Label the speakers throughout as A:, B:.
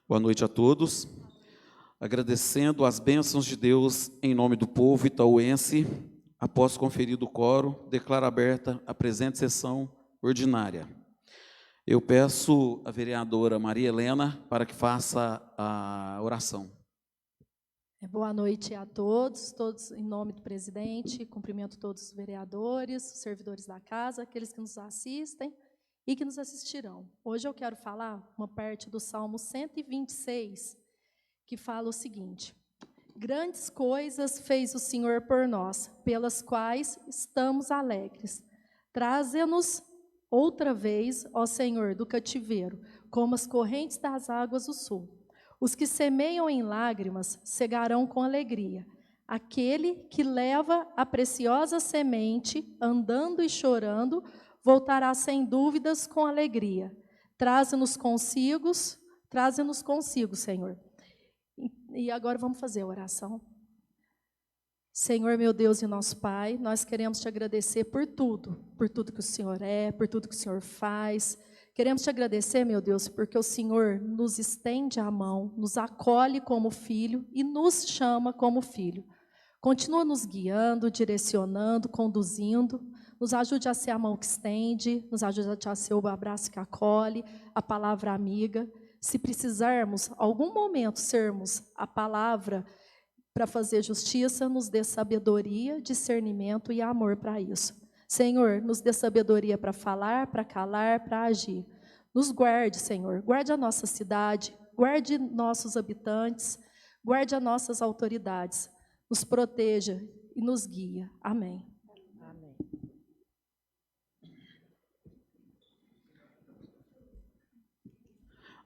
A: Boa noite a todos. Agradecendo as bênçãos de Deus em nome do povo itauense, após conferido o quórum, declaro aberta a presente sessão ordinária. Eu peço à vereadora Maria Helena para que faça a oração.
B: Boa noite a todos em nome do presidente, cumprimento todos os vereadores, os servidores da casa, aqueles que nos assistem e que nos assistirão. Hoje eu quero falar uma parte do Salmo 126, que fala o seguinte: grandes coisas fez o Senhor por nós, pelas quais estamos alegres. Traze-nos outra vez, ó Senhor, do cativeiro, como as correntes das águas do sul. Os que semeiam em lágrimas cegarão com alegria. Aquele que leva a preciosa semente, andando e chorando, voltará sem dúvidas com alegria. Traze-nos consigo, Senhor. E agora vamos fazer a oração. Senhor, meu Deus e nosso Pai, nós queremos te agradecer por tudo que o Senhor é, por tudo que o Senhor faz. Queremos te agradecer, meu Deus, porque o Senhor nos estende a mão, nos acolhe como filho e nos chama como filho. Continua nos guiando, direcionando, conduzindo. Nos ajude a ser a mão que estende, nos ajude a ser o abraço que acolhe, a palavra amiga. Se precisarmos, algum momento, sermos a palavra para fazer justiça, nos dê sabedoria, discernimento e amor para isso. Senhor, nos dê sabedoria para falar, para calar, para agir. Nos guarde, Senhor. Guarde a nossa cidade, guarde nossos habitantes, guarde as nossas autoridades. Nos proteja e nos guia. Amém.
C: Amém.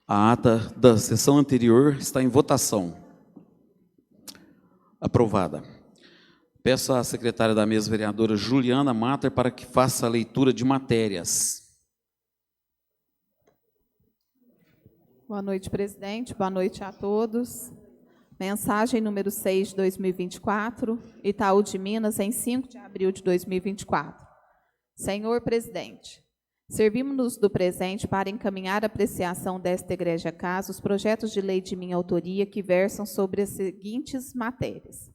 A: A ata da sessão anterior está em votação. Aprovada. Peço à secretária da mesa, vereadora Juliana Mater, para que faça a leitura de matérias.
C: Boa noite, presidente. Boa noite a todos. Mensagem número 6 de 2024, Itaú de Minas, em 5 de abril de 2024. Senhor presidente, servimos-nos do presente para encaminhar a apreciação desta egrégia casa os projetos de lei de minha autoria que versam sobre as seguintes matérias.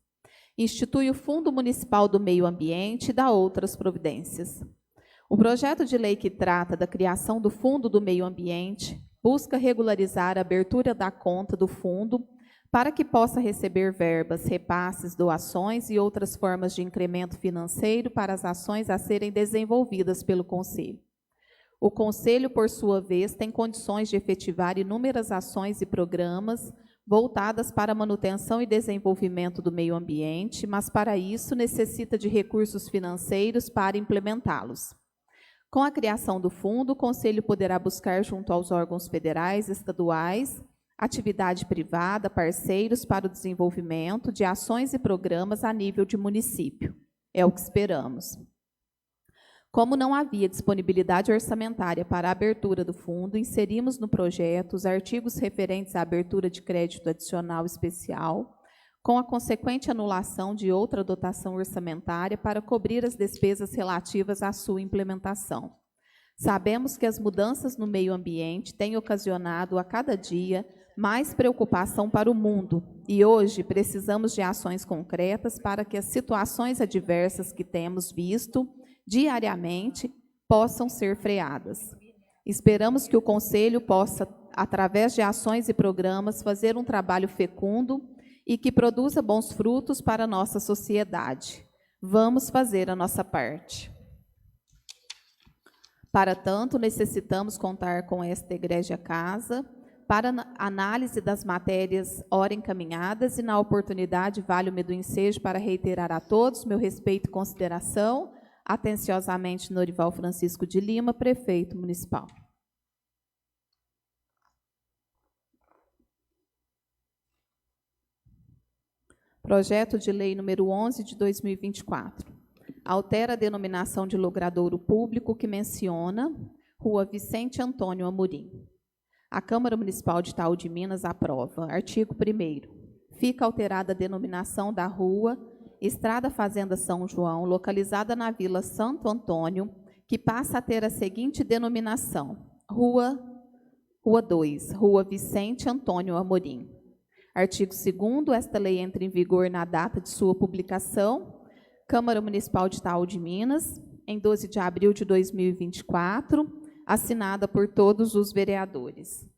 C: Institui o Fundo Municipal do Meio Ambiente e dá outras providências. O projeto de lei que trata da criação do Fundo do Meio Ambiente busca regularizar a abertura da conta do fundo para que possa receber verbas, repasses, doações e outras formas de incremento financeiro para as ações a serem desenvolvidas pelo Conselho. O Conselho, por sua vez, tem condições de efetivar inúmeras ações e programas voltadas para a manutenção e desenvolvimento do meio ambiente, mas para isso necessita de recursos financeiros para implementá-los. Com a criação do fundo, o Conselho poderá buscar junto aos órgãos federais, estaduais, atividade privada, parceiros para o desenvolvimento de ações e programas a nível de município. É o que esperamos. Como não havia disponibilidade orçamentária para a abertura do fundo, inserimos no projeto os artigos referentes à abertura de crédito adicional especial, com a consequente anulação de outra dotação orçamentária para cobrir as despesas relativas à sua implementação. Sabemos que as mudanças no meio ambiente têm ocasionado a cada dia mais preocupação para o mundo e hoje precisamos de ações concretas para que as situações adversas que temos visto diariamente possam ser freadas. Esperamos que o Conselho possa, através de ações e programas, fazer um trabalho fecundo e que produza bons frutos para a nossa sociedade. Vamos fazer a nossa parte. Para tanto, necessitamos contar com esta egrégia casa para análise das matérias ora encaminhadas e, na oportunidade, valho-me do ensejo para reiterar a todos meu respeito e consideração. Atenciosamente, Norival Francisco de Lima, prefeito municipal. Projeto de lei número 11 de 2024. Altera a denominação de logradouro público que menciona Rua Vicente Antônio Amorim. A Câmara Municipal de Itaú de Minas aprova. Artigo 1º. Fica alterada a denominação da rua Estrada Fazenda São João, localizada na Vila Santo Antônio, que passa a ter a seguinte denominação: Rua Rua 2, Rua Vicente Antônio Amorim. Artigo 2º, esta lei entra em vigor na data de sua publicação. Câmara Municipal de Itaú de Minas, em 12 de abril de 2024, assinada por todos os vereadores.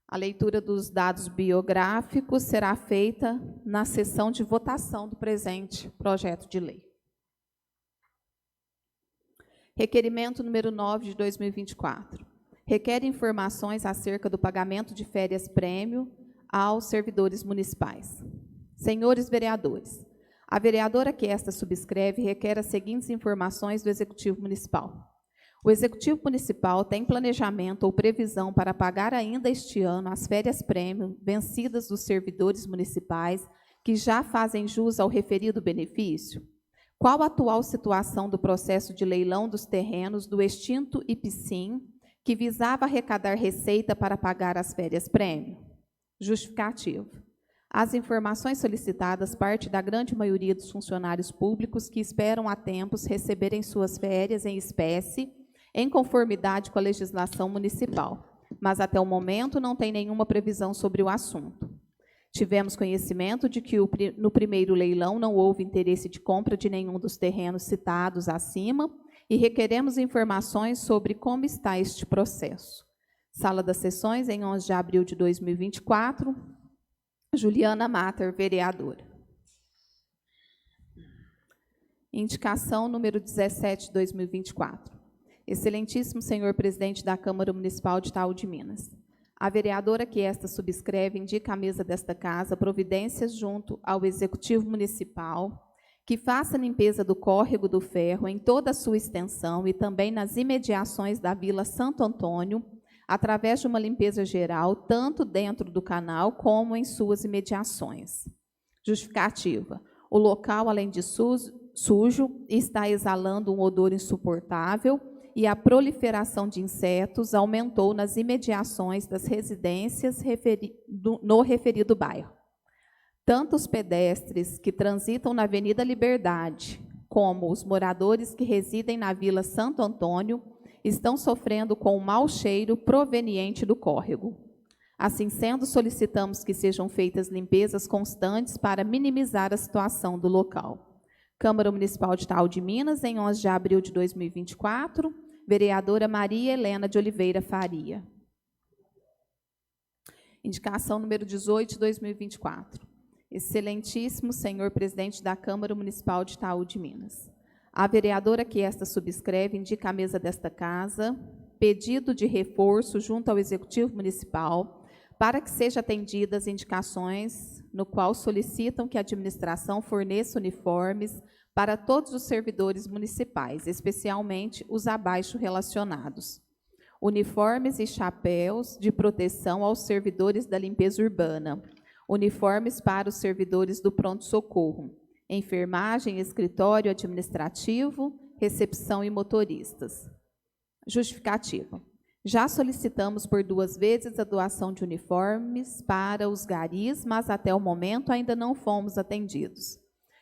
C: A leitura dos dados biográficos será feita na sessão de votação do presente projeto de lei. Requerimento número 9 de 2024. Requer informações acerca do pagamento de férias-prêmio aos servidores municipais. Senhores vereadores, a vereadora que esta subscreve requer as seguintes informações do Executivo Municipal. O Executivo Municipal tem planejamento ou previsão para pagar ainda este ano as férias-prêmio vencidas dos servidores municipais que já fazem jus ao referido benefício? Qual a atual situação do processo de leilão dos terrenos do extinto IPCIM, que visava arrecadar receita para pagar as férias-prêmio? Justificativo. As informações solicitadas partem da grande maioria dos funcionários públicos que esperam há tempos receberem suas férias em espécie, em conformidade com a legislação municipal, mas até o momento não tem nenhuma previsão sobre o assunto. Tivemos conhecimento de que no primeiro leilão não houve interesse de compra de nenhum dos terrenos citados acima e requeremos informações sobre como está este processo. Sala das Sessões, em 11 de abril de 2024, Juliana Matter, vereadora. Indicação número 17 de 2024. Excelentíssimo senhor presidente da Câmara Municipal de Itaú de Minas. A vereadora que esta subscreve indica à mesa desta casa providências junto ao Executivo Municipal que faça a limpeza do córrego do Ferro em toda a sua extensão e também nas imediações da Vila Santo Antônio, através de uma limpeza geral, tanto dentro do canal como em suas imediações. Justificativa. O local, além de sujo, está exalando um odor insuportável e a proliferação de insetos aumentou nas imediações das residências no referido bairro. Tanto os pedestres que transitam na Avenida Liberdade, como os moradores que residem na Vila Santo Antônio, estão sofrendo com o mau cheiro proveniente do córrego. Assim sendo, solicitamos que sejam feitas limpezas constantes para minimizar a situação do local. Câmara Municipal de Itaú de Minas, em 11 de abril de 2024, vereadora Maria Helena de Oliveira Faria. Indicação número 18 de 2024. Excelentíssimo senhor presidente da Câmara Municipal de Itaú de Minas. A vereadora que esta subscreve indica à mesa desta casa pedido de reforço junto ao Executivo Municipal para que sejam atendidas indicações no qual solicitam que a administração forneça uniformes para todos os servidores municipais, especialmente os abaixo relacionados. Uniformes e chapéus de proteção aos servidores da limpeza urbana, uniformes para os servidores do pronto-socorro, enfermagem, escritório administrativo, recepção e motoristas. Justificativa. Já solicitamos por 2 vezes a doação de uniformes para os garis, mas até o momento ainda não fomos atendidos.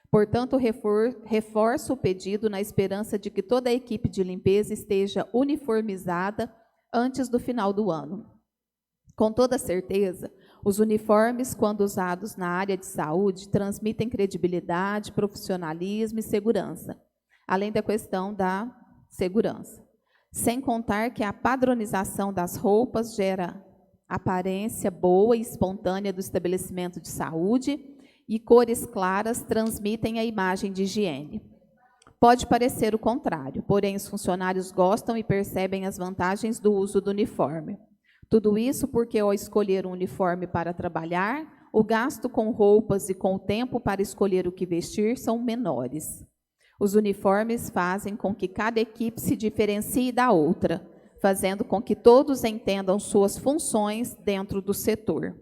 C: Portanto, reforço o pedido na esperança de que toda a equipe de limpeza esteja uniformizada antes do final do ano. Com toda certeza, os uniformes, quando usados na área de saúde, transmitem credibilidade, profissionalismo e segurança, além da questão da segurança. Sem contar que a padronização das roupas gera aparência boa e espontânea do estabelecimento de saúde e cores claras transmitem a imagem de higiene. Pode parecer o contrário, porém os funcionários gostam e percebem as vantagens do uso do uniforme. Tudo isso porque, ao escolher um uniforme para trabalhar, o gasto com roupas e com o tempo para escolher o que vestir são menores. Os uniformes fazem com que cada equipe se diferencie da outra, fazendo com que todos entendam suas funções dentro do setor.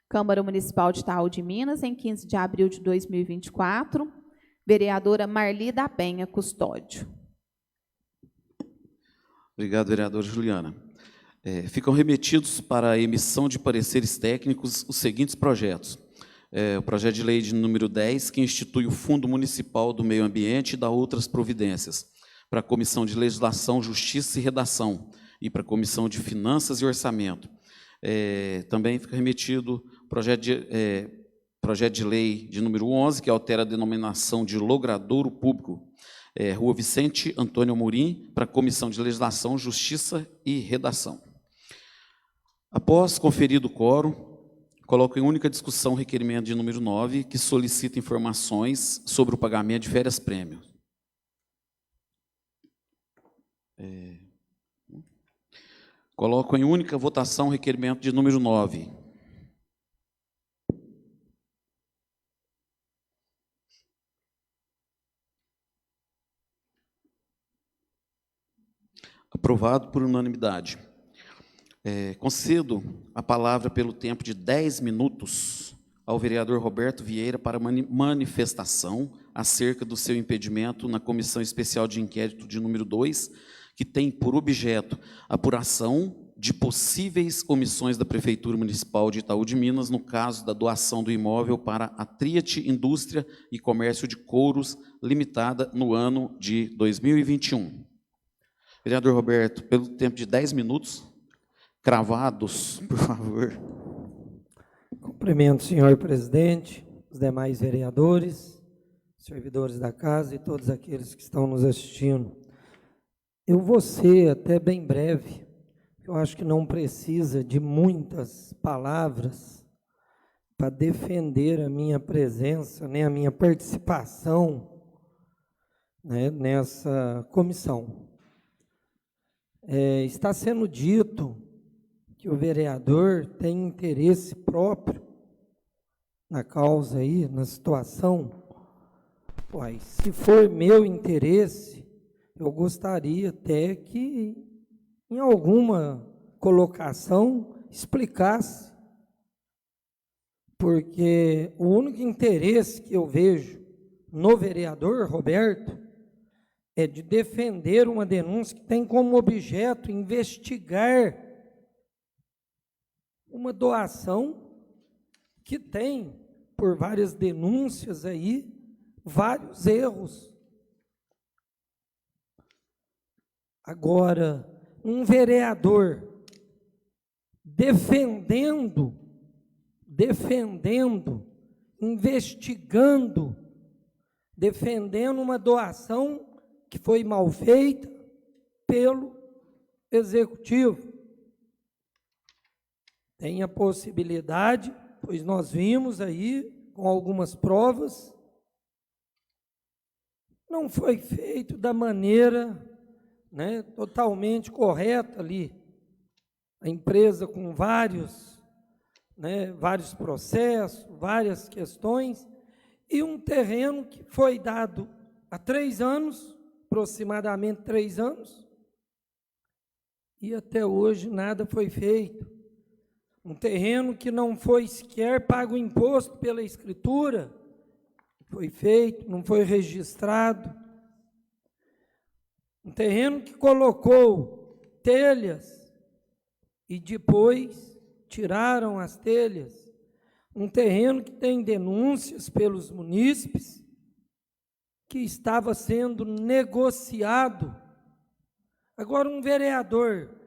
C: Câmara Municipal de Itaú de Minas, em 15 de abril de 2024, vereadora Marli da Penha Custódio.
A: Obrigado, vereadora Juliana. Ficam remetidos para a emissão de pareceres técnicos os seguintes projetos. O projeto de lei de número 10, que institui o Fundo Municipal do Meio Ambiente e dá outras providências, para a Comissão de Legislação, Justiça e Redação, e para a Comissão de Finanças e Orçamento. Também fica remetido projeto de lei de número 11, que altera a denominação de logradouro público, Rua Vicente Antônio Amorim, para a Comissão de Legislação, Justiça e Redação. Após conferido o quórum, coloco em única discussão o requerimento de número 9, que solicita informações sobre o pagamento de férias-prêmio. Coloco em única votação o requerimento de número 9. Aprovado por unanimidade. Concedo a palavra pelo tempo de 10 minutos ao vereador Roberto Vieira para manifestação acerca do seu impedimento na Comissão Especial de Inquérito de número 2, que tem por objeto a apuração de possíveis omissões da Prefeitura Municipal de Itaú de Minas no caso da doação do imóvel para a Triat Indústria e Comércio de Couros Limitada no ano de 2021. Vereador Roberto, pelo tempo de 10 minutos, cravados, por favor.
D: Cumprimento, senhor presidente, os demais vereadores, servidores da casa e todos aqueles que estão nos assistindo. Eu vou ser até bem breve, eu acho que não precisa de muitas palavras para defender a minha presença, nem a minha participação, né, nessa comissão. Está sendo dito que o vereador tem interesse próprio na causa aí, na situação. Pois, se for meu interesse, eu gostaria até que em alguma colocação explicasse, porque o único interesse que eu vejo no vereador Roberto é de defender uma denúncia que tem como objeto investigar uma doação que tem, por várias denúncias aí, vários erros. Agora, um vereador defendendo, investigando, defendendo uma doação que foi mal feita pelo executivo. Tem a possibilidade, pois nós vimos aí, com algumas provas, não foi feito da maneira, né, totalmente correta ali. A empresa com vários processos, várias questões, e um terreno que foi dado há 3 anos, aproximadamente 3 anos, e até hoje nada foi feito. Um terreno que não foi sequer pago imposto pela escritura, foi feito, não foi registrado. Um terreno que colocou telhas e depois tiraram as telhas. Um terreno que tem denúncias pelos munícipes, que estava sendo negociado. Agora, um vereador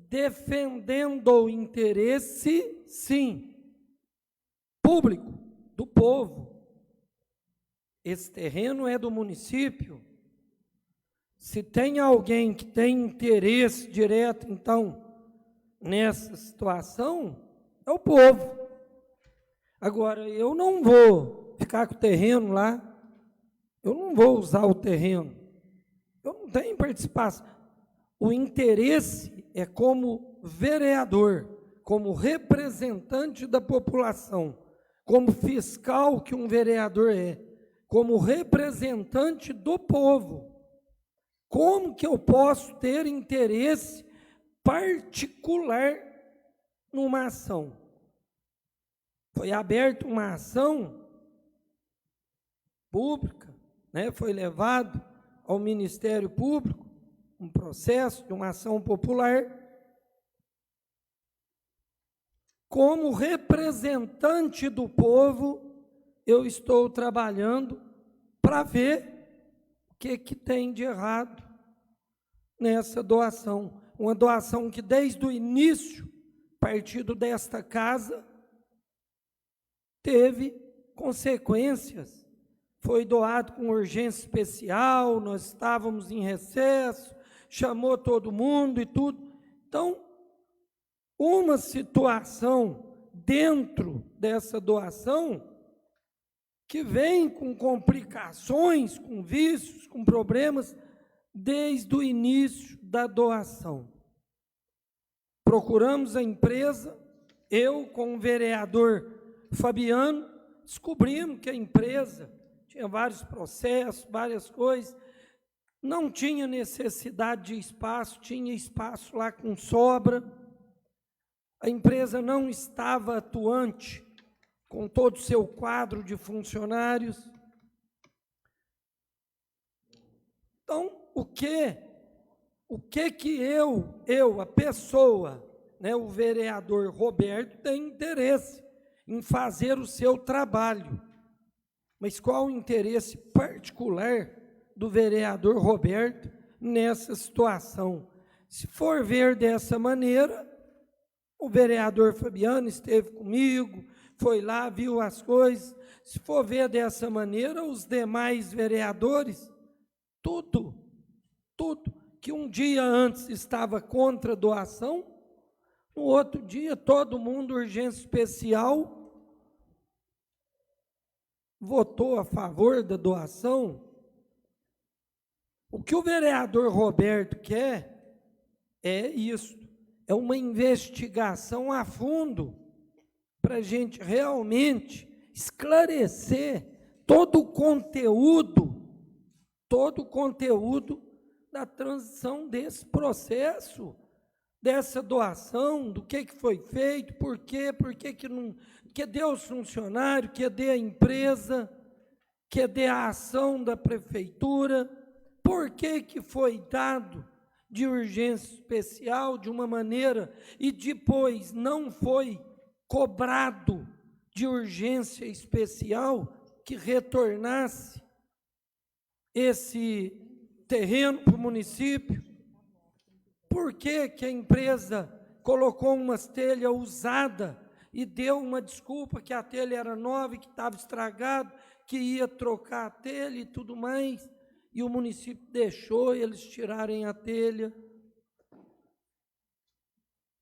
D: defendendo o interesse, sim, público, do povo. Esse terreno é do município. Se tem alguém que tem interesse direto, então, nessa situação, é o povo. Agora, eu não vou ficar com o terreno lá, eu não vou usar o terreno, eu não tenho participação. O interesse é como vereador, como representante da população, como fiscal que um vereador é, como representante do povo. Como que eu posso ter interesse particular numa ação? Foi aberta uma ação pública, né? Foi levado ao Ministério Público um processo de uma ação popular. Como representante do povo, eu estou trabalhando para ver o que tem de errado nessa doação. Uma doação que desde o início partido desta casa teve consequências. Foi doado com urgência especial, nós estávamos em recesso, chamou todo mundo e tudo. Então, uma situação dentro dessa doação que vem com complicações, com vícios, com problemas, desde o início da doação. Procuramos a empresa, eu com o vereador Fabiano, descobrimos que a empresa tinha vários processos, várias coisas, não tinha necessidade de espaço, tinha espaço lá com sobra, a empresa não estava atuante com todo o seu quadro de funcionários. Então, o que eu, a pessoa, né, o vereador Roberto, tem interesse em fazer o seu trabalho. Mas qual o interesse particular do vereador Roberto nessa situação? Se for ver dessa maneira, o vereador Fabiano esteve comigo, foi lá, viu as coisas. Se for ver dessa maneira, os demais vereadores, tudo que um dia antes estava contra a doação, no outro dia todo mundo, urgência especial, votou a favor da doação. O que o vereador Roberto quer é isso, é uma investigação a fundo, para a gente realmente esclarecer todo o conteúdo da transição desse processo, dessa doação, do que foi feito, por que não, que deu os funcionários, que deu a empresa, que deu a ação da prefeitura, por que foi dado de urgência especial de uma maneira e depois não foi cobrado de urgência especial que retornasse esse terreno para o município. Por que a empresa colocou umas telhas usadas e deu uma desculpa que a telha era nova e que estava estragada, que ia trocar a telha e tudo mais, e o município deixou eles tirarem a telha?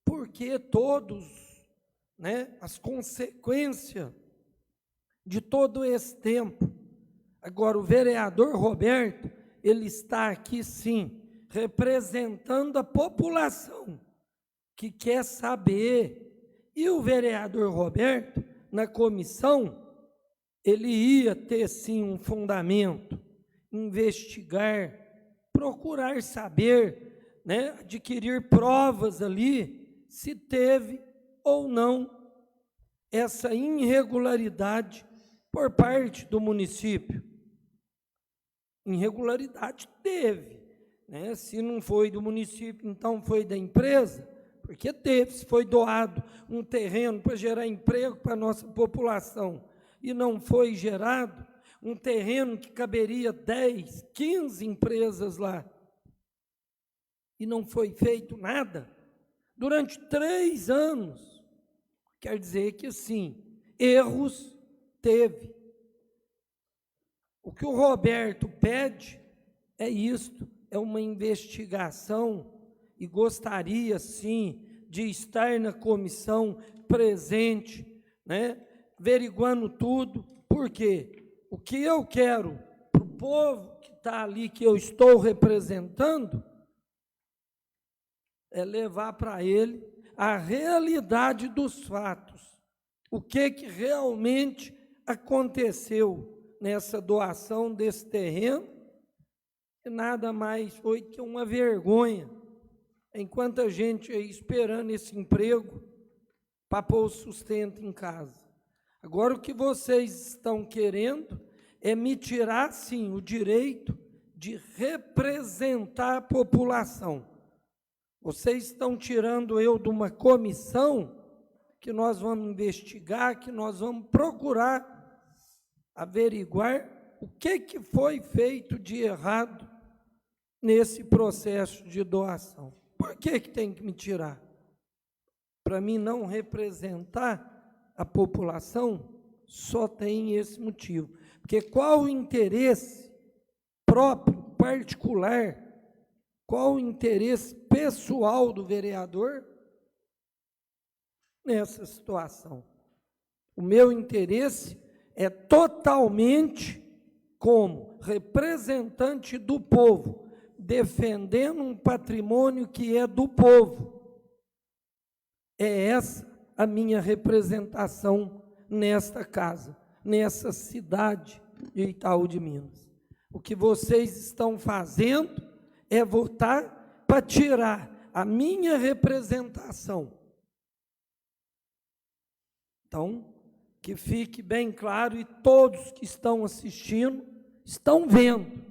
D: Porque todos, né, as consequências de todo esse tempo. Agora, o vereador Roberto, ele está aqui sim, representando a população que quer saber. E o vereador Roberto, na comissão, ele ia ter sim um fundamento, investigar, procurar saber, né, adquirir provas ali, se teve ou não essa irregularidade por parte do município. Irregularidade teve, né? Se não foi do município, então foi da empresa, porque teve. Se foi doado um terreno para gerar emprego para a nossa população e não foi gerado, um terreno que caberia 10, 15 empresas lá, e não foi feito nada, durante 3 anos, quer dizer que sim, erros teve. O que o Roberto pede é isto, é uma investigação, e gostaria sim de estar na comissão presente, né, averiguando tudo. Por quê? O que eu quero para o povo que está ali, que eu estou representando, é levar para ele a realidade dos fatos, o que realmente aconteceu nessa doação desse terreno, que nada mais foi que uma vergonha, enquanto a gente aí esperando esse emprego para pôr o sustento em casa. Agora, o que vocês estão querendo é me tirar, sim, o direito de representar a população. Vocês estão tirando eu de uma comissão que nós vamos investigar, que nós vamos procurar averiguar o que foi feito de errado nesse processo de doação. Por que tem que me tirar? para mim não representar a população, só tem esse motivo. Porque qual o interesse próprio, particular, qual o interesse pessoal do vereador nessa situação? O meu interesse é totalmente como representante do povo, defendendo um patrimônio que é do povo. É essa a minha representação nesta casa, nessa cidade de Itaú de Minas. O que vocês estão fazendo é votar para tirar a minha representação. Então, que fique bem claro, e todos que estão assistindo estão vendo.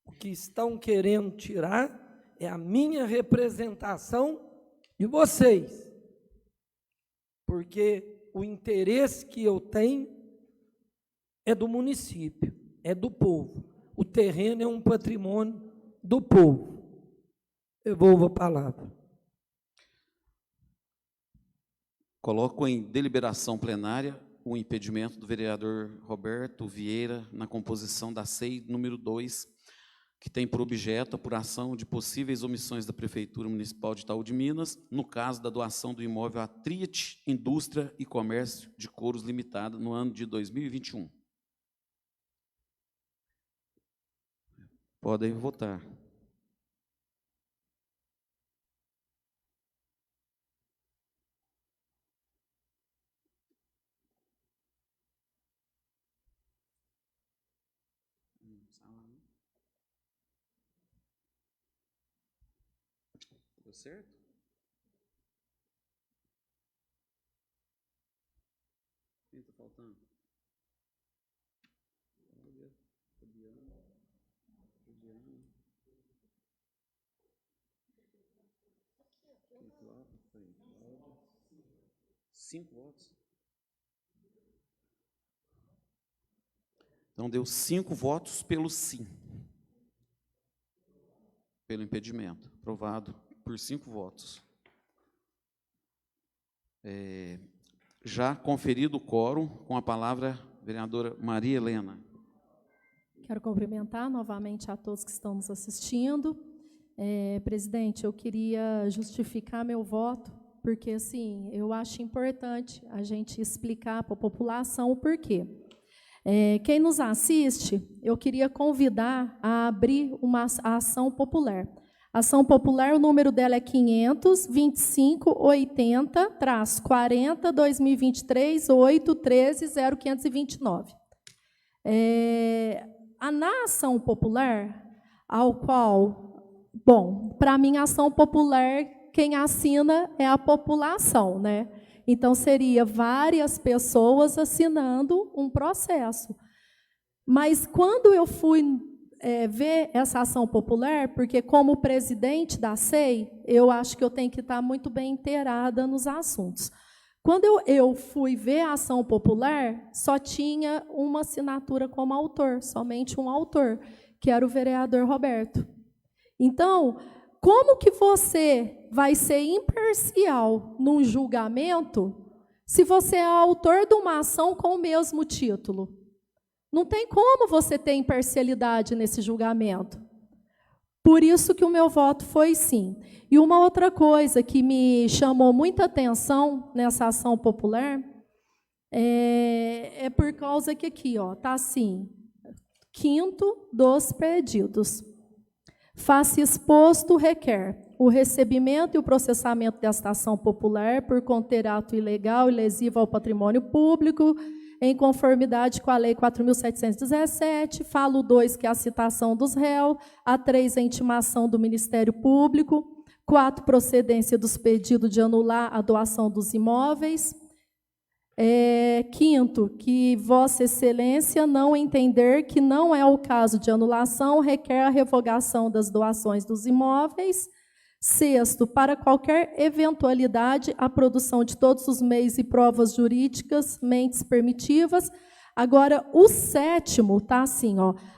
D: O que estão querendo tirar é a minha representação de vocês. Porque o interesse que eu tenho é do município, é do povo. O terreno é um patrimônio do povo. Devolvo a palavra.
A: Coloco em deliberação plenária o impedimento do vereador Roberto Vieira na composição da SEI número 2, que tem por objeto a apuração de possíveis omissões da Prefeitura Municipal de Itaú de Minas, no caso da doação do imóvel à Triat Indústria e Comércio de Couros Limitada, no ano de 2021. Podem votar. Deu certo? Quem está faltando? Olha, Fabiano, Juliano. Quem foi? Cláudio. 5 votos. Então, deu 5 votos pelo sim. Pelo impedimento. Aprovado por 5 votos. Já conferido o quórum, com a palavra a vereadora Maria Helena.
B: Quero cumprimentar novamente a todos que estão nos assistindo. Presidente, eu queria justificar meu voto, porque assim, eu acho importante a gente explicar para a população o porquê. Quem nos assiste, eu queria convidar a abrir uma ação popular. A ação popular, o número dela é 500-2580-40-2023-813-0529. Na ação popular, ao qual, bom, para mim, a ação popular, quem assina é a população, né? Então, seria várias pessoas assinando um processo. Mas, quando eu fui ver essa ação popular, porque como presidente da SEI, eu acho que eu tenho que estar muito bem inteirada nos assuntos. Quando eu fui ver a ação popular, só tinha uma assinatura como autor, somente um autor, que era o vereador Roberto. Então, como que você vai ser imparcial num julgamento se você é autor de uma ação com o mesmo título? Não tem como você ter imparcialidade nesse julgamento. Por isso que o meu voto foi sim. E uma outra coisa que me chamou muita atenção nessa ação popular é por causa que aqui está assim, 5º dos pedidos. Face exposto, requer o recebimento e o processamento desta ação popular por conter ato ilegal e lesivo ao patrimônio público, em conformidade com a Lei 4.717, falo 2, que é a citação dos réus, a 3, a intimação do Ministério Público, 4, procedência dos pedidos de anular a doação dos imóveis, 5º, que Vossa Excelência não entender que não é o caso de anulação, requer a revogação das doações dos imóveis. 6º, para qualquer eventualidade, a produção de todos os meios e provas jurídicas mentes permitivas. Agora, o 7º está assim,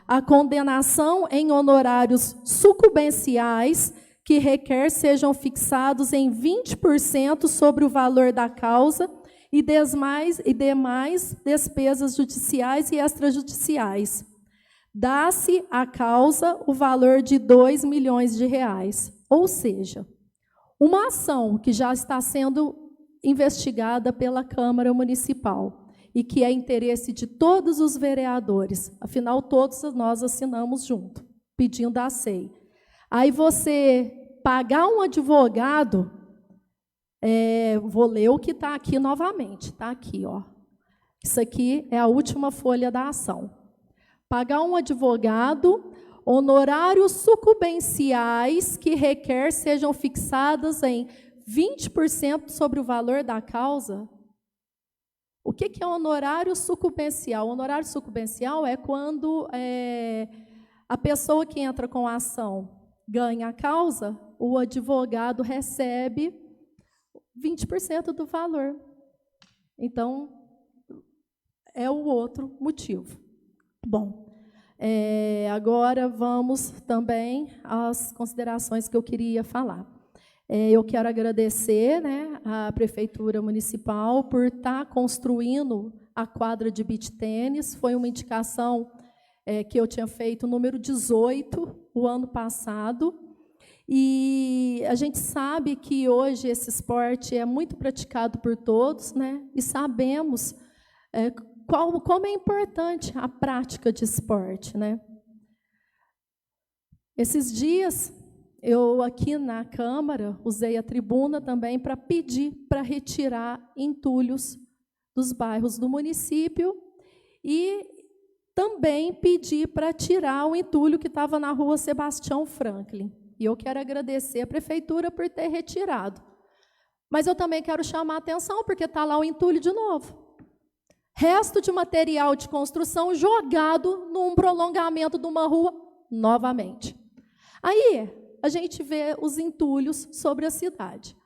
B: a condenação em honorários sucumbenciais que requer sejam fixados em 20% sobre o valor da causa e demais despesas judiciais e extrajudiciais. Dá-se à causa o valor de R$2 milhões. Ou seja, uma ação que já está sendo investigada pela Câmara Municipal e que é interesse de todos os vereadores, afinal, todos nós assinamos junto, pedindo a SEI. Aí você pagar um advogado, vou ler o que está aqui novamente, está aqui, ó. Isso aqui é a última folha da ação. Pagar um advogado, honorários sucumbenciais que requer sejam fixadas em 20% sobre o valor da causa. O que é honorário sucumbencial? O honorário sucumbencial é quando a pessoa que entra com a ação ganha a causa, o advogado recebe 20% do valor. Então, é o outro motivo. Bom, agora vamos também às considerações que eu queria falar. Eu quero agradecer, né, à Prefeitura Municipal por estar construindo a quadra de beach tênis. Foi uma indicação que eu tinha feito, número 18, o ano passado. E a gente sabe que hoje esse esporte é muito praticado por todos, né, e sabemos como é importante a prática de esporte, né? Esses dias, eu aqui na Câmara, usei a tribuna também para pedir para retirar entulhos dos bairros do município e também pedir para tirar o entulho que estava na rua Sebastião Franklin. E eu quero agradecer a Prefeitura por ter retirado. Mas eu também quero chamar a atenção, porque está lá o entulho de novo. Resto de material de construção jogado num prolongamento de uma rua novamente. Aí, a gente vê os entulhos sobre a cidade.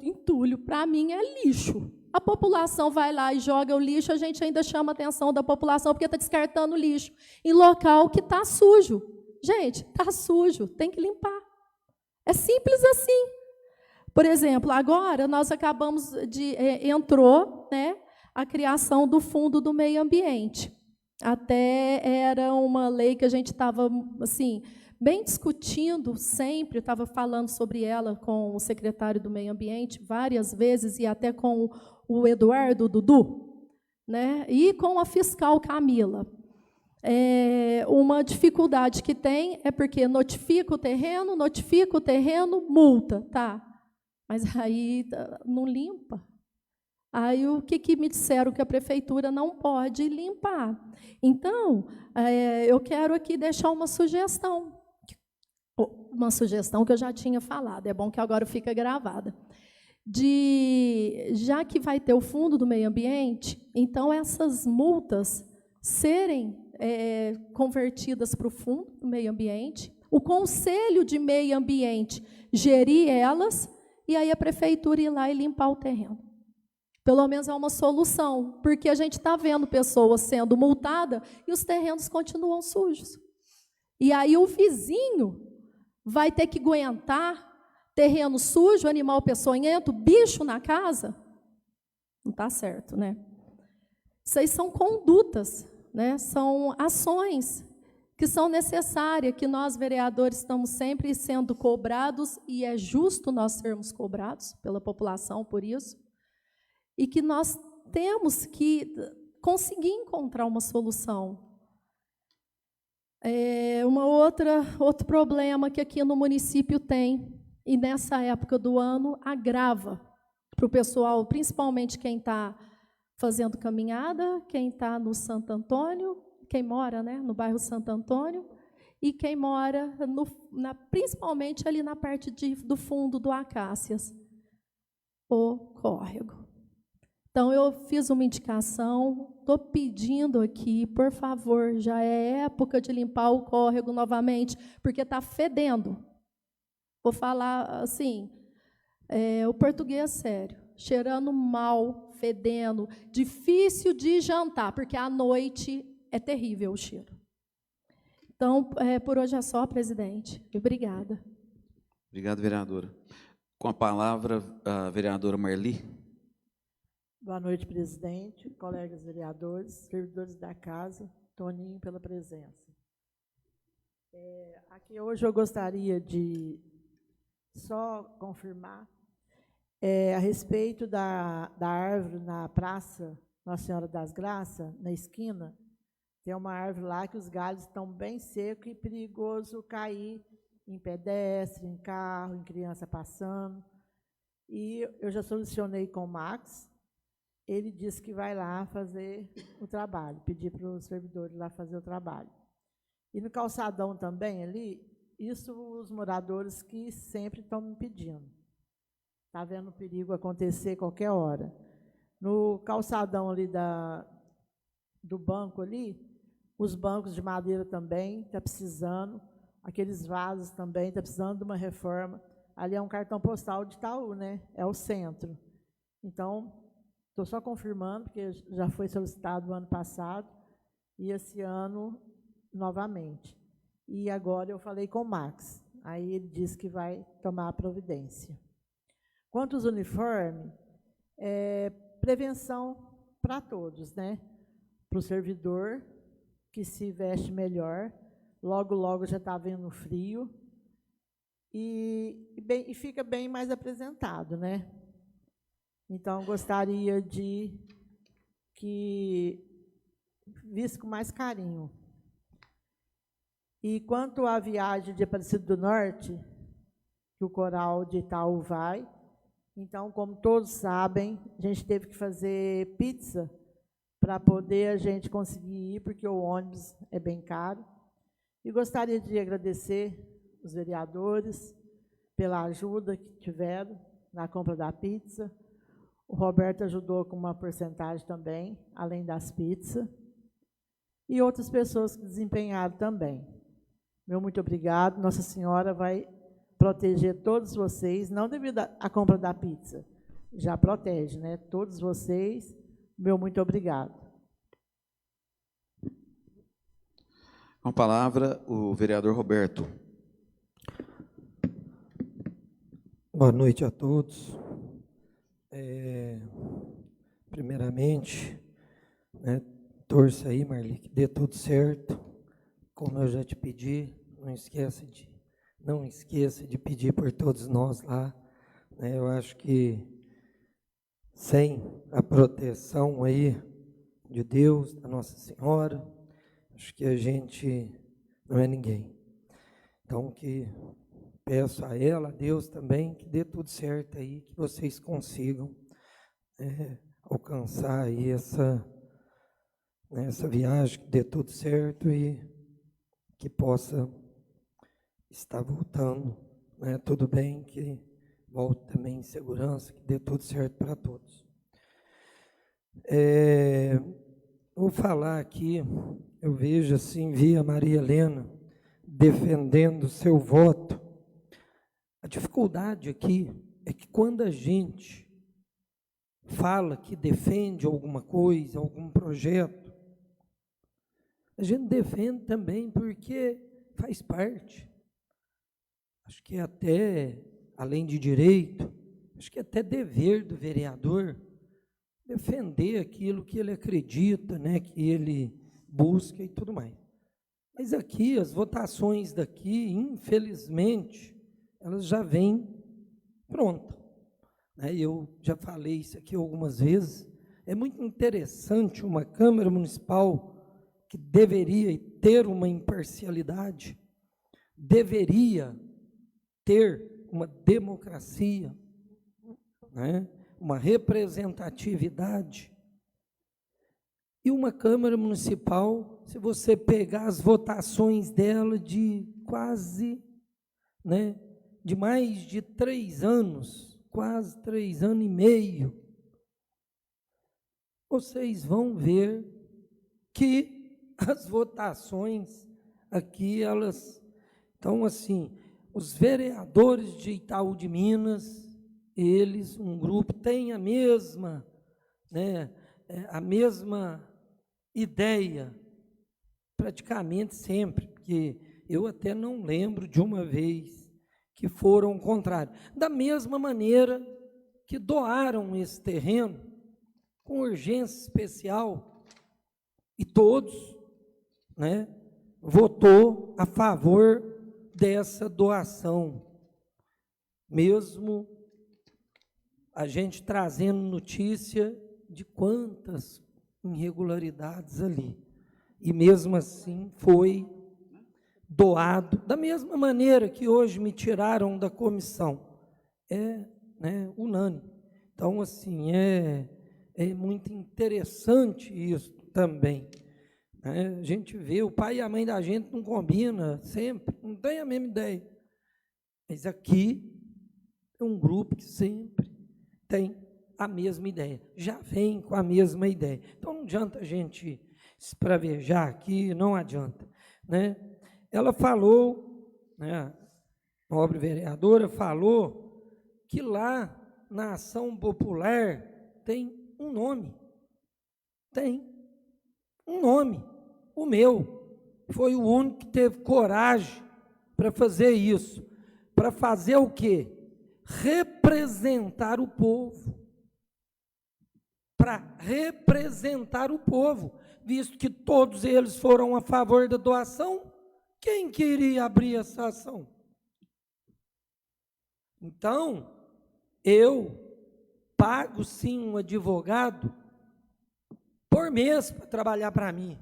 B: Entulho, para mim, é lixo. A população vai lá e joga o lixo, a gente ainda chama a atenção da população porque está descartando lixo em local que está sujo. Gente, está sujo, tem que limpar. É simples assim. Por exemplo, agora nós acabamos de... entrou, né, a criação do Fundo do Meio Ambiente. Até era uma lei que a gente estava, assim, bem discutindo sempre, eu estava falando sobre ela com o secretário do Meio Ambiente várias vezes, e até com o Eduardo Dudu, né, e com a fiscal Camila. Uma dificuldade que tem é porque notifica o terreno, multa, tá? Mas aí não limpa. Aí o que me disseram? Que a Prefeitura não pode limpar. Então, eu quero aqui deixar uma sugestão que eu já tinha falado, é bom que agora fica gravada. Já que vai ter o Fundo do Meio Ambiente, então essas multas serem convertidas para o Fundo do Meio Ambiente, o Conselho de Meio Ambiente gerir elas, e aí a Prefeitura ir lá e limpar o terreno. Pelo menos é uma solução, porque a gente está vendo pessoas sendo multadas e os terrenos continuam sujos. E aí o vizinho vai ter que aguentar terreno sujo, animal peçonhento, bicho na casa. Não está certo, né? Isso aí são condutas, né? São ações que são necessárias, que nós, vereadores, estamos sempre sendo cobrados, e é justo nós sermos cobrados pela população por isso, e que nós temos que conseguir encontrar uma solução. Outro problema que aqui no município tem, e nessa época do ano agrava para o pessoal, principalmente quem está fazendo caminhada, quem está no Santo Antônio, quem mora, né, no bairro Santo Antônio, e quem mora principalmente ali na parte do fundo do Acácias, o córrego. Então, eu fiz uma indicação, estou pedindo aqui, por favor, já é época de limpar o córrego novamente, porque está fedendo. Vou falar assim, o português sério, cheirando mal, fedendo, difícil de jantar, porque à noite é terrível o cheiro. Então, por hoje é só, presidente. Obrigada.
A: Obrigado, vereadora. Com a palavra, a vereadora Marli.
E: Boa noite, presidente, colegas vereadores, servidores da casa, Toninho pela presença. Aqui hoje eu gostaria de só confirmar a respeito da árvore na Praça Nossa Senhora das Graças, na esquina. Tem uma árvore lá que os galhos estão bem secos e perigoso cair em pedestre, em carro, em criança passando. E eu já solucionei com o Max. Ele disse que vai lá fazer o trabalho, pedir para os servidores lá fazer o trabalho. E no calçadão também ali, isso os moradores que sempre estão me pedindo. Está vendo o perigo acontecer qualquer hora. No calçadão ali do banco ali, os bancos de madeira também está precisando, aqueles vasos também está precisando de uma reforma. Ali é um cartão postal de Itaú, né? É o centro. Então, estou só confirmando, porque já foi solicitado no ano passado, e esse ano, novamente. E agora eu falei com o Max, aí ele disse que vai tomar a providência. Quanto aos uniformes, prevenção para todos, né? Para o servidor, que se veste melhor, logo, logo já está vendo frio, e fica bem mais apresentado, né? Então, gostaria de que visse com mais carinho. E quanto à viagem de Aparecido do Norte, que o coral de Itaú vai, então, como todos sabem, a gente teve que fazer pizza para poder a gente conseguir ir, porque o ônibus é bem caro. E gostaria de agradecer os vereadores pela ajuda que tiveram na compra da pizza. O Roberto ajudou com uma porcentagem também, além das pizzas. E outras pessoas que desempenharam também. Meu muito obrigado. Nossa Senhora vai proteger todos vocês, não devido à compra da pizza, já protege, né? Todos vocês, meu muito obrigado.
A: Com a palavra, o vereador Roberto.
D: Boa noite a todos. Primeiramente, né, torça aí, Marli, que dê tudo certo. Como eu já te pedi, não esqueça de pedir por todos nós lá. Né, eu acho que sem a proteção aí de Deus, da Nossa Senhora, acho que a gente não é ninguém. Então, que peço a ela, a Deus também, que dê tudo certo aí, que vocês consigam alcançar aí essa viagem, que dê tudo certo e que possa estar voltando, né, tudo bem, que volte também em segurança, que dê tudo certo para todos. Vou falar aqui, eu vejo assim, vi a Maria Helena defendendo o seu voto. A dificuldade aqui é que quando a gente fala que defende alguma coisa, algum projeto, a gente defende também porque faz parte. Acho que até, além de direito, acho que até dever do vereador defender aquilo que ele acredita, né, que ele busca e tudo mais. Mas aqui, as votações daqui, infelizmente, elas já vêm prontas. Eu já falei isso aqui algumas vezes. É muito interessante uma Câmara Municipal que deveria ter uma imparcialidade, deveria ter uma democracia, né? Uma representatividade. E uma Câmara Municipal, se você pegar as votações dela de quase, né, de mais de 3 anos, quase 3 anos e meio, vocês vão ver que as votações aqui, elas estão assim, os vereadores de Itaú de Minas, eles, um grupo, tem a mesma, né, a mesma ideia, praticamente sempre, porque eu até não lembro de uma vez que foram contrários. Da mesma maneira que doaram esse terreno com urgência especial e todos, né, votou a favor dessa doação, mesmo a gente trazendo notícia de quantas irregularidades ali. E mesmo assim foi doado, da mesma maneira que hoje me tiraram da comissão. Né, unânime. Então, assim, é muito interessante isso também. Né? A gente vê, o pai e a mãe da gente não combinam sempre, não tem a mesma ideia. Mas aqui é um grupo que sempre tem a mesma ideia, já vem com a mesma ideia. Então, não adianta a gente espravejar aqui, não adianta. Né? Ela falou, né, a nobre vereadora falou, que lá na ação popular tem um nome. Tem um nome. O meu. Foi o único que teve coragem para fazer isso. Para fazer o quê? Representar o povo. Para representar o povo. Visto que todos eles foram a favor da doação, quem queria abrir essa ação? Então, eu pago sim um advogado por mês para trabalhar para mim,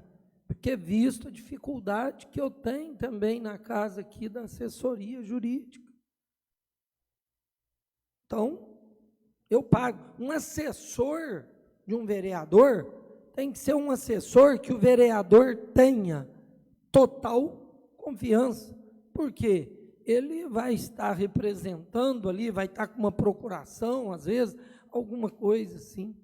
D: porque visto a dificuldade que eu tenho também na casa aqui da assessoria jurídica. Então, eu pago. Um assessor de um vereador tem que ser um assessor que o vereador tenha total confiança. Por quê? Ele vai estar representando ali, vai estar com uma procuração, às vezes, alguma coisa assim.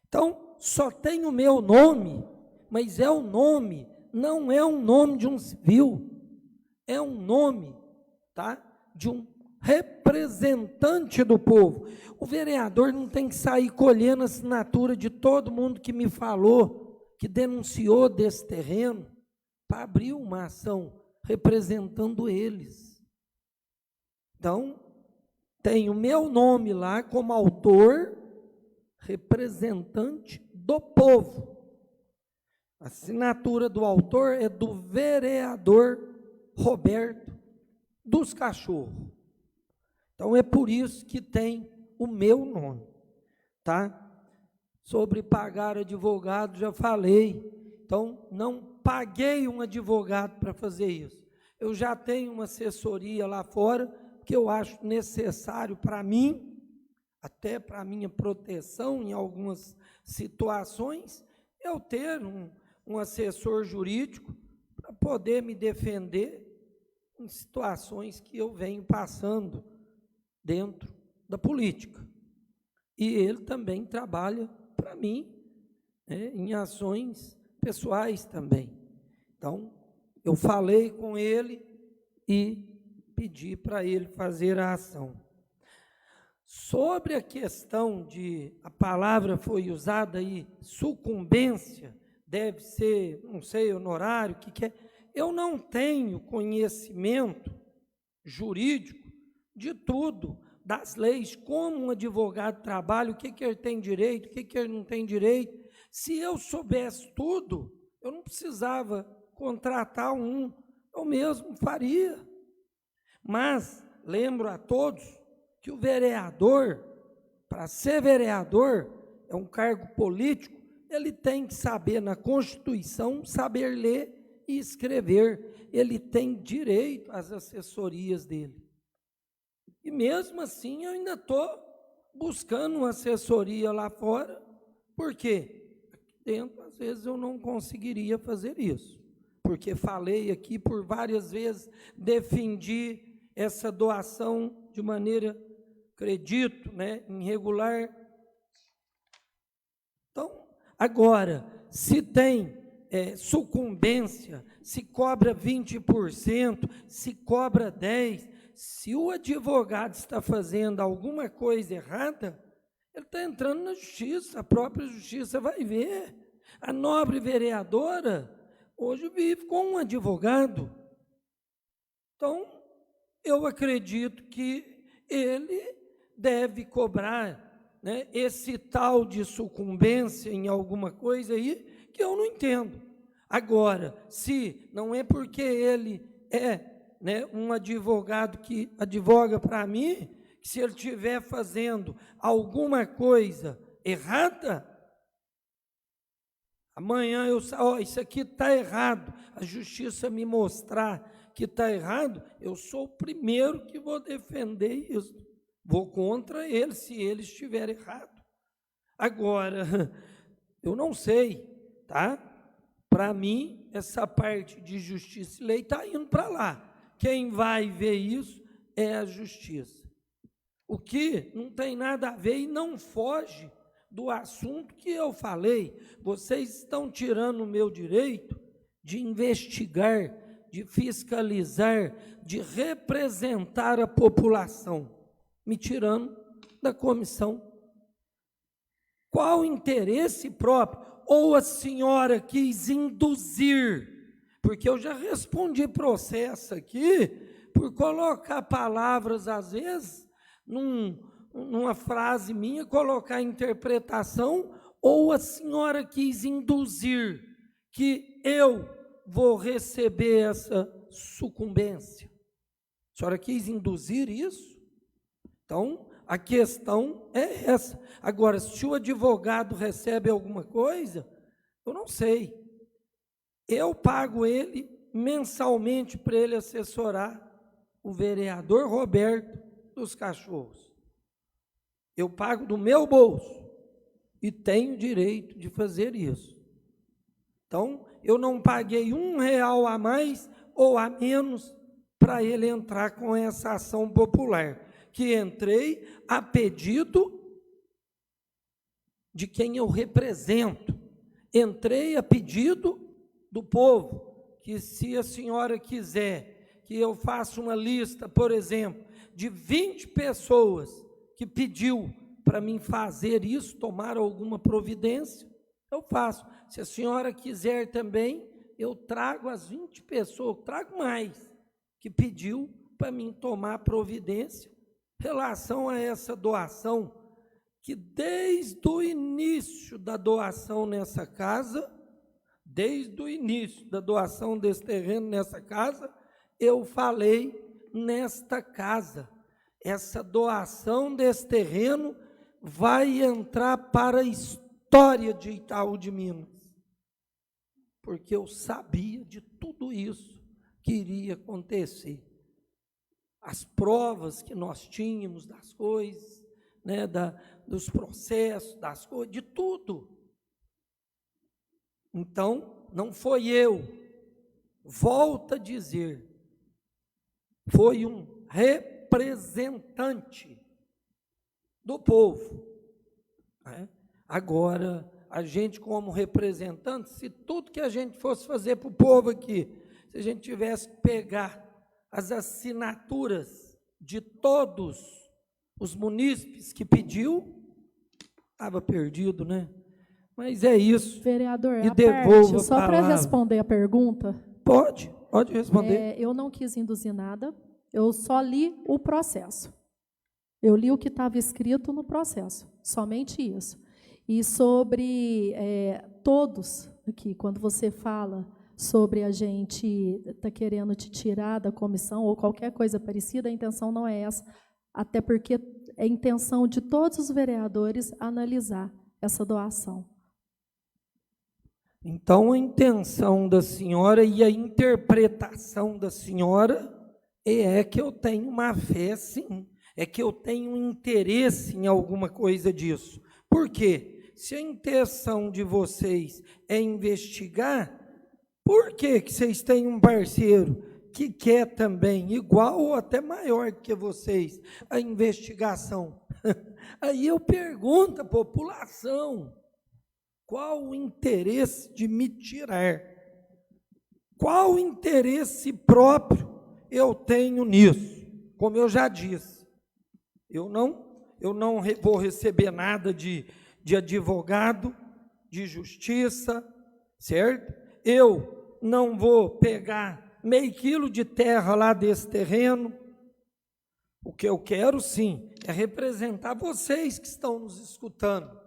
D: Então, só tem o meu nome, mas é o nome, não é um nome de um civil, é um nome, tá, de um representante do povo. O vereador não tem que sair colhendo a assinatura de todo mundo que me falou, que denunciou desse terreno, para abrir uma ação representando eles. Então, tem o meu nome lá como autor, representante do povo. A assinatura do autor é do vereador Roberto dos Cachorros. Então, é por isso que tem o meu nome, tá? Sobre pagar advogado, já falei. Então, não paguei um advogado para fazer isso. Eu já tenho uma assessoria lá fora, que eu acho necessário para mim, até para a minha proteção em algumas situações, eu ter um assessor jurídico para poder me defender em situações que eu venho passando dentro da política. E ele também trabalha para mim, né, em ações pessoais também. Então, eu falei com ele e pedi para ele fazer a ação. Sobre a questão de, a palavra foi usada aí, sucumbência, deve ser, não sei, honorário, o que é. Eu não tenho conhecimento jurídico de tudo, das leis, como um advogado trabalha, o que ele tem direito, o que ele não tem direito. Se eu soubesse tudo, eu não precisava contratar eu mesmo faria. Mas lembro a todos que o vereador, para ser vereador, é um cargo político, ele tem que saber na Constituição, saber ler e escrever. Ele tem direito às assessorias dele. E mesmo assim, eu ainda estou buscando uma assessoria lá fora. Por quê? Aqui dentro, às vezes, eu não conseguiria fazer isso. Porque falei aqui por várias vezes, defendi essa doação de maneira, acredito, né, irregular. Então, agora, se tem sucumbência, se cobra 20%, se cobra 10%, se o advogado está fazendo alguma coisa errada, ele está entrando na justiça, a própria justiça vai ver. A nobre vereadora hoje vive com um advogado. Então, eu acredito que ele deve cobrar, né, esse tal de sucumbência em alguma coisa aí que eu não entendo. Agora, se não é porque ele é, né, um advogado que advoga para mim, que se ele estiver fazendo alguma coisa errada, amanhã isso aqui está errado, a justiça me mostrar que está errado, eu sou o primeiro que vou defender isso. Vou contra ele, se ele estiver errado. Agora, eu não sei, tá? Para mim, essa parte de justiça e lei está indo para lá. Quem vai ver isso é a justiça. O que não tem nada a ver e não foge do assunto que eu falei. Vocês estão tirando o meu direito de investigar, de fiscalizar, de representar a população, me tirando da comissão. Qual interesse próprio? Ou a senhora quis induzir? Porque eu já respondi processo aqui por colocar palavras, às vezes, numa frase minha, colocar interpretação, ou a senhora quis induzir que eu vou receber essa sucumbência? A senhora quis induzir isso? Então, a questão é essa. Agora, se o advogado recebe alguma coisa, eu não sei. Eu pago ele mensalmente para ele assessorar o vereador Roberto dos Cachorros. Eu pago do meu bolso e tenho direito de fazer isso. Então, eu não paguei R$1 a mais ou a menos para ele entrar com essa ação popular, que entrei a pedido de quem eu represento. Entrei a pedido do povo, que se a senhora quiser que eu faça uma lista, por exemplo, de 20 pessoas que pediu para mim fazer isso, tomar alguma providência, eu faço. Se a senhora quiser também, eu trago as 20 pessoas, trago mais, que pediu para mim tomar providência em relação a essa doação, que desde o início da doação nessa casa, desde o início da doação desse terreno nessa casa, eu falei nesta casa, essa doação desse terreno vai entrar para a história de Itaú de Minas, porque eu sabia de tudo isso que iria acontecer. As provas que nós tínhamos das coisas, né, dos processos, das coisas, de tudo. Então, não foi eu, volto a dizer, foi um representante do povo. Né? Agora, a gente como representante, se tudo que a gente fosse fazer para o povo aqui, se a gente tivesse que pegar as assinaturas de todos os munícipes que pediu, estava perdido, né? Mas é isso.
B: Vereador,
D: E
B: a
D: devolvo
B: parte, só
D: a
B: para
D: palavra.
B: responder a pergunta.
D: Pode responder.
B: Eu não quis induzir nada, eu só li o processo. Eu li o que estava escrito no processo, somente isso. E sobre todos aqui, quando você fala sobre a gente está querendo te tirar da comissão ou qualquer coisa parecida, a intenção não é essa, até porque é a intenção de todos os vereadores analisar essa doação.
D: Então, a intenção da senhora e a interpretação da senhora é que eu tenho uma fé, sim, é que eu tenho interesse em alguma coisa disso. Por quê? Se a intenção de vocês é investigar, por que vocês têm um parceiro que quer também, igual ou até maior que vocês, a investigação? Aí eu pergunto à população, qual o interesse de me tirar? Qual o interesse próprio eu tenho nisso? Como eu já disse, eu não vou receber nada de advogado, de justiça, certo? Eu não vou pegar meio quilo de terra lá desse terreno, O que eu quero, sim, é representar vocês que estão nos escutando.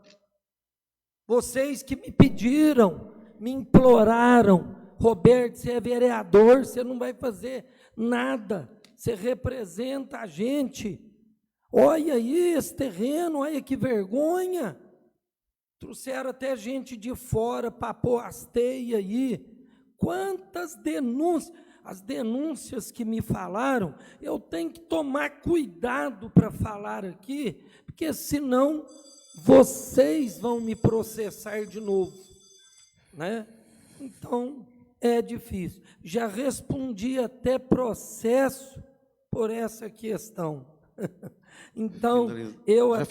D: Vocês que me pediram, me imploraram: Roberto, você é vereador, você não vai fazer nada, você representa a gente. Olha aí esse terreno, olha que vergonha. Trouxeram até gente de fora para pôr as teias aí. Quantas denúncias, as denúncias que me falaram, eu tenho que tomar cuidado para falar aqui, porque senão vocês vão me processar de novo, né? Então, é difícil. Já respondi até processo por essa questão. Então, eu até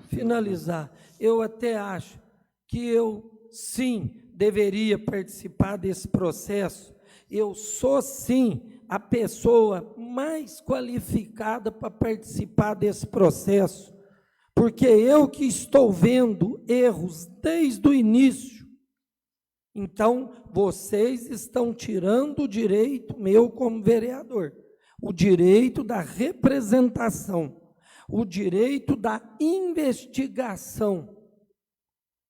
D: finalizar, eu até acho que eu, sim, deveria participar desse processo. Eu sou, sim, a pessoa mais qualificada para participar desse processo, porque eu que estou vendo erros desde o início. Então, vocês estão tirando o direito meu como vereador, o direito da representação, o direito da investigação.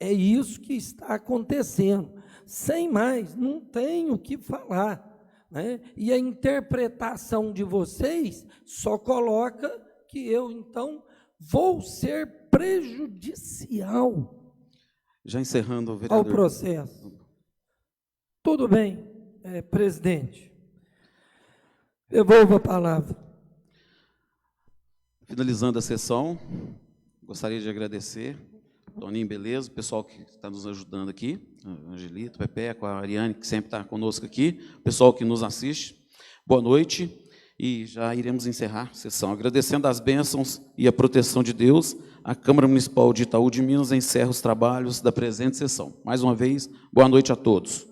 D: É isso que está acontecendo. Sem mais, não tenho o que falar, né? E a interpretação de vocês só coloca que eu, então, vou ser prejudicial
A: Já encerrando, vereador.
D: ao processo. Tudo bem, presidente. Devolvo a palavra.
A: Finalizando a sessão, gostaria de agradecer, Toninho, beleza, o pessoal que está nos ajudando aqui, a Angelito, Pepe, com a Ariane, que sempre está conosco aqui, o pessoal que nos assiste, boa noite, e já iremos encerrar a sessão. Agradecendo as bênçãos e a proteção de Deus, a Câmara Municipal de Itaú de Minas encerra os trabalhos da presente sessão. Mais uma vez, boa noite a todos.